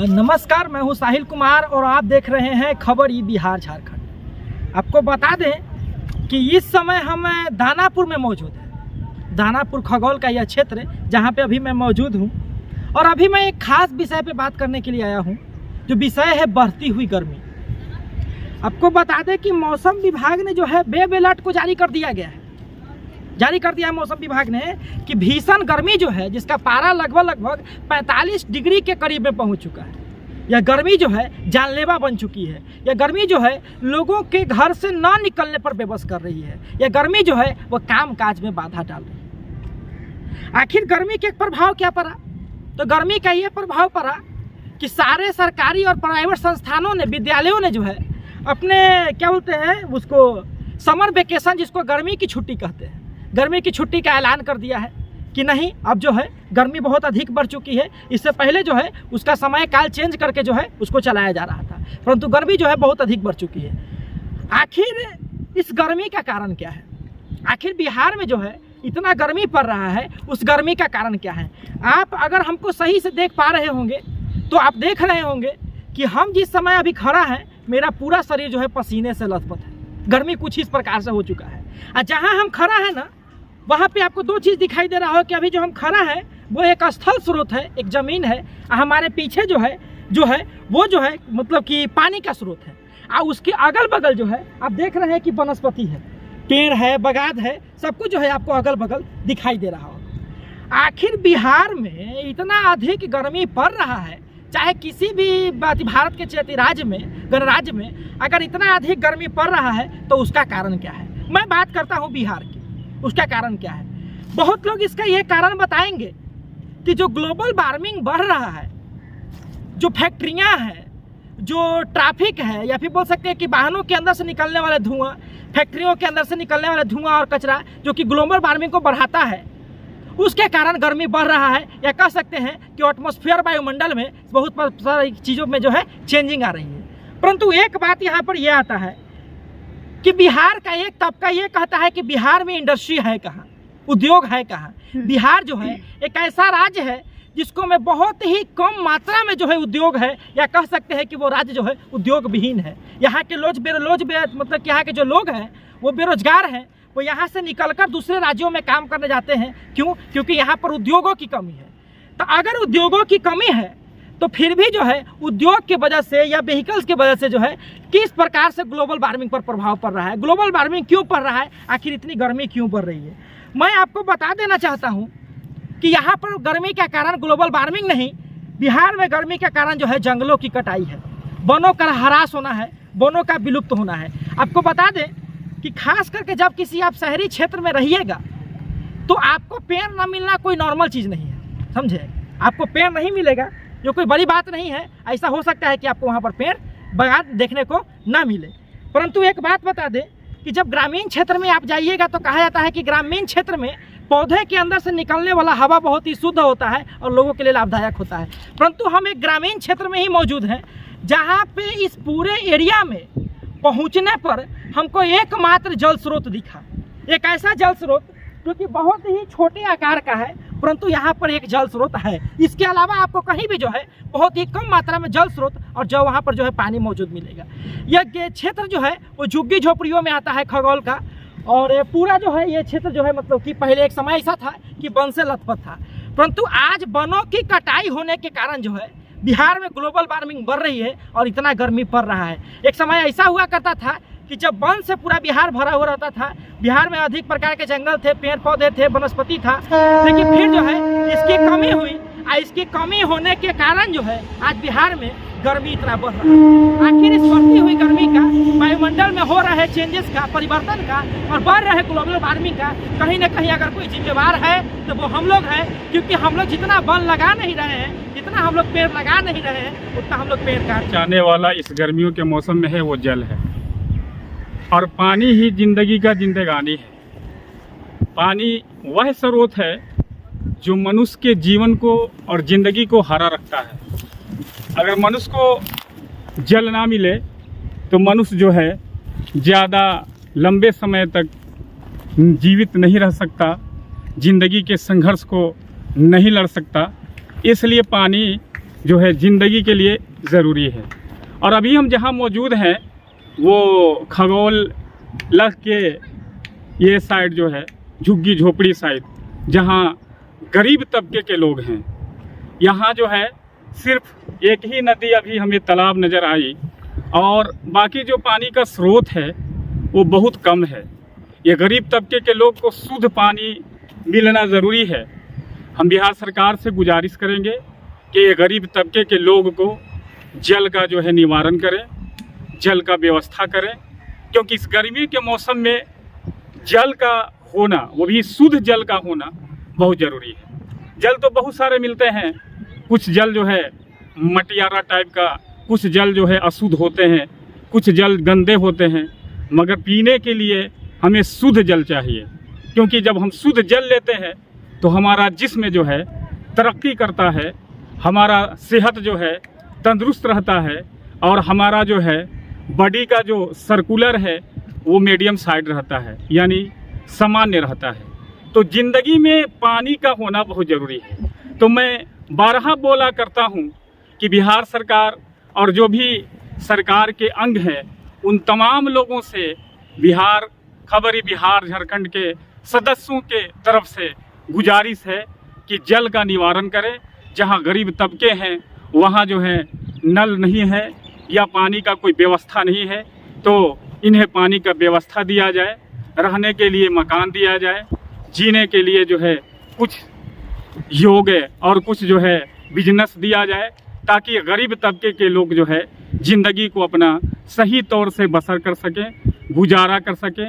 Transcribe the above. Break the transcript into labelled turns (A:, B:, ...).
A: नमस्कार, मैं हूं साहिल कुमार और आप देख रहे हैं खबर ई बिहार झारखंड। आपको बता दें कि इस समय हम दानापुर में मौजूद हैं। दानापुर खगौल का यह क्षेत्र जहां पे अभी मैं मौजूद हूं और अभी मैं एक खास विषय पे बात करने के लिए आया हूं, जो विषय है बढ़ती हुई गर्मी। आपको बता दें कि मौसम विभाग ने जो है वेब अलर्ट को जारी कर दिया है मौसम विभाग ने कि भीषण गर्मी जो है, जिसका पारा लगभग 45 डिग्री के करीब में पहुंच चुका है। यह गर्मी जो है जानलेवा बन चुकी है। यह गर्मी जो है लोगों के घर से ना निकलने पर बेबस कर रही है। यह गर्मी जो है वह काम काज में बाधा डाल रही है। आखिर गर्मी के प्रभाव क्या पड़ा? तो गर्मी का ये प्रभाव पड़ा कि सारे सरकारी और प्राइवेट संस्थानों ने, विद्यालयों ने जो है अपने क्या बोलते हैं उसको, समर वेकेशन, जिसको गर्मी की छुट्टी कहते हैं, गर्मी की छुट्टी का ऐलान कर दिया है कि नहीं, अब जो है गर्मी बहुत अधिक बढ़ चुकी है। इससे पहले जो है उसका समय काल चेंज करके जो है उसको चलाया जा रहा था, परंतु गर्मी जो है बहुत अधिक बढ़ चुकी है। आखिर इस गर्मी का कारण क्या है? आखिर बिहार में जो है इतना गर्मी पड़ रहा है, उस गर्मी का कारण क्या है? आप अगर हमको सही से देख पा रहे होंगे तो आप देख रहे होंगे कि हम जिस समय अभी खड़ा है, मेरा पूरा शरीर जो है पसीने से लथपथ है। गर्मी कुछ इस प्रकार से हो चुका है। और जहाँ हम खड़ा है ना, वहाँ पे आपको दो चीज़ दिखाई दे रहा हो कि अभी जो हम खड़ा है वो एक स्थल स्रोत है, एक ज़मीन है। हमारे पीछे जो है वो जो है मतलब कि पानी का स्रोत है। और उसके अगल बगल जो है आप देख रहे हैं कि वनस्पति है, पेड़ है, बगाद है, सब कुछ जो है आपको अगल बगल दिखाई दे रहा हो। आखिर बिहार में इतना अधिक गर्मी पड़ रहा है, चाहे किसी भी भारत के क्षेत्रीय राज्य में, गणराज्य में अगर इतना अधिक गर्मी पड़ रहा है तो उसका कारण क्या है? मैं बात करता हूँ बिहार की, उसका कारण क्या है? बहुत लोग इसका ये कारण बताएंगे कि जो ग्लोबल वार्मिंग बढ़ रहा है, जो फैक्ट्रियाँ हैं, जो ट्रैफिक है, या फिर बोल सकते हैं कि वाहनों के अंदर से निकलने वाले धुआं, फैक्ट्रियों के अंदर से निकलने वाले धुआं और कचरा, जो कि ग्लोबल वार्मिंग को बढ़ाता है, उसके कारण गर्मी बढ़ रहा है। या कह सकते हैं कि एटमॉस्फेयर, वायुमंडल में बहुत सारी चीज़ों में जो है चेंजिंग आ रही है। परंतु एक बात यहाँ पर यह आता है कि बिहार का एक तबका ये कहता है कि बिहार में इंडस्ट्री है कहाँ, उद्योग है कहाँ। बिहार जो है एक ऐसा राज्य है जिसको में बहुत ही कम मात्रा में जो है उद्योग है, या कह सकते हैं कि वो राज्य जो है उद्योग विहीन है। यहाँ के मतलब यहाँ के जो लोग हैं वो बेरोजगार हैं, वो यहाँ से निकलकर दूसरे राज्यों में काम करने जाते हैं। क्यों? क्योंकि यहाँ पर उद्योगों की कमी है। तो अगर उद्योगों की कमी है तो फिर भी जो है उद्योग की वजह से या व्हीकल्स की वजह से जो है किस प्रकार से ग्लोबल वार्मिंग पर प्रभाव पड़ रहा है, ग्लोबल वार्मिंग क्यों पड़ रहा है, आखिर इतनी गर्मी क्यों बढ़ रही है। मैं आपको बता देना चाहता हूं कि यहाँ पर गर्मी का कारण ग्लोबल वार्मिंग नहीं, बिहार में गर्मी का कारण जो है जंगलों की कटाई है, वनों का ह्रास होना है, वनों का विलुप्त होना है। आपको बता दें कि खास करके जब किसी आप शहरी क्षेत्र में रहिएगा तो आपको पेड़ ना मिलना कोई नॉर्मल चीज़ नहीं है, समझे? आपको पेड़ नहीं मिलेगा, जो कोई बड़ी बात नहीं है। ऐसा हो सकता है कि आपको वहाँ पर पेड़ बगान देखने को ना मिले। परंतु एक बात बता दें कि जब ग्रामीण क्षेत्र में आप जाइएगा तो कहा जाता है कि ग्रामीण क्षेत्र में पौधे के अंदर से निकलने वाला हवा बहुत ही शुद्ध होता है और लोगों के लिए लाभदायक होता है। परंतु हम एक ग्रामीण क्षेत्र में ही मौजूद हैं, जहाँ पे इस पूरे एरिया में पहुँचने पर हमको एकमात्र जल स्रोत दिखा। एक ऐसा जल स्रोत जो कि बहुत ही छोटे आकार का है, परंतु यहाँ पर एक जल स्रोत है। इसके अलावा आपको कहीं भी जो है बहुत ही कम मात्रा में जल स्रोत और जो वहाँ पर जो है पानी मौजूद मिलेगा। यह क्षेत्र जो है वो झुग्गी झोपड़ियों में आता है खगौल का, और ये पूरा जो है ये क्षेत्र जो है मतलब कि पहले एक समय ऐसा था कि वन से लथपथ था, परंतु आज वनों की कटाई होने के कारण जो है बिहार में ग्लोबल वार्मिंग बढ़ रही है और इतना गर्मी पड़ रहा है। एक समय ऐसा हुआ करता था कि जब वन से पूरा बिहार भरा हुआ रहता था, बिहार में अधिक प्रकार के जंगल थे, पेड़ पौधे थे, वनस्पति था, लेकिन फिर जो है इसकी कमी हुई और इसकी कमी होने के कारण जो है आज बिहार में गर्मी इतना बढ़ रहा है। आखिर इस बढ़ती हुई गर्मी का, वायुमंडल में हो रहे चेंजेस का, परिवर्तन का और बढ़ रहे ग्लोबल वार्मिंग का कहीं ना कहीं अगर कोई जिम्मेवार है तो वो हम लोग हैं। क्योंकि हम लोग जितना वन लगा नहीं रहे हैं, जितना हम लोग पेड़ लगा नहीं रहे हैं, उतना हम लोग पेड़ काट
B: जाने वाला इस गर्मियों के मौसम में है वो जल है, और पानी ही जिंदगी का जिंदगानी है। पानी वह स्रोत है जो मनुष्य के जीवन को और ज़िंदगी को हरा रखता है। अगर मनुष्य को जल ना मिले तो मनुष्य जो है ज़्यादा लंबे समय तक जीवित नहीं रह सकता, ज़िंदगी के संघर्ष को नहीं लड़ सकता। इसलिए पानी जो है ज़िंदगी के लिए ज़रूरी है। और अभी हम जहाँ मौजूद हैं वो खगोल लग के ये साइड जो है झुग्गी झोपड़ी साइड, जहाँ गरीब तबके के लोग हैं। यहाँ जो है सिर्फ एक ही नदी अभी हमें तालाब नज़र आई और बाकी जो पानी का स्रोत है वो बहुत कम है। ये गरीब तबके के लोग को शुद्ध पानी मिलना ज़रूरी है। हम बिहार सरकार से गुजारिश करेंगे कि ये गरीब तबके के लोग को जल का जो है निवारण करें, जल का व्यवस्था करें, क्योंकि इस गर्मी के मौसम में जल का होना, वो भी शुद्ध जल का होना बहुत ज़रूरी है। जल तो बहुत सारे मिलते हैं, कुछ जल जो है मटियारा टाइप का, कुछ जल जो है अशुद्ध होते हैं, कुछ जल गंदे होते हैं, मगर पीने के लिए हमें शुद्ध जल चाहिए। क्योंकि जब हम शुद्ध जल लेते हैं तो हमारा जिस्म जो है तरक्की करता है, हमारा सेहत जो है तंदुरुस्त रहता है और हमारा जो है बॉडी का जो सर्कुलर है वो मीडियम साइड रहता है, यानी सामान्य रहता है। तो ज़िंदगी में पानी का होना बहुत ज़रूरी है। तो मैं बारहा बोला करता हूँ कि बिहार सरकार और जो भी सरकार के अंग हैं उन तमाम लोगों से बिहार खबरी बिहार झारखंड के सदस्यों के तरफ से गुजारिश है कि जल का निवारण करें। जहाँ गरीब तबके हैं वहाँ जो है नल नहीं है या पानी का कोई व्यवस्था नहीं है, तो इन्हें पानी का व्यवस्था दिया जाए, रहने के लिए मकान दिया जाए, जीने के लिए जो है कुछ योग्य और कुछ जो है बिजनेस दिया जाए, ताकि गरीब तबके के लोग जो है ज़िंदगी को अपना सही तौर से बसर कर सकें, गुजारा कर सकें।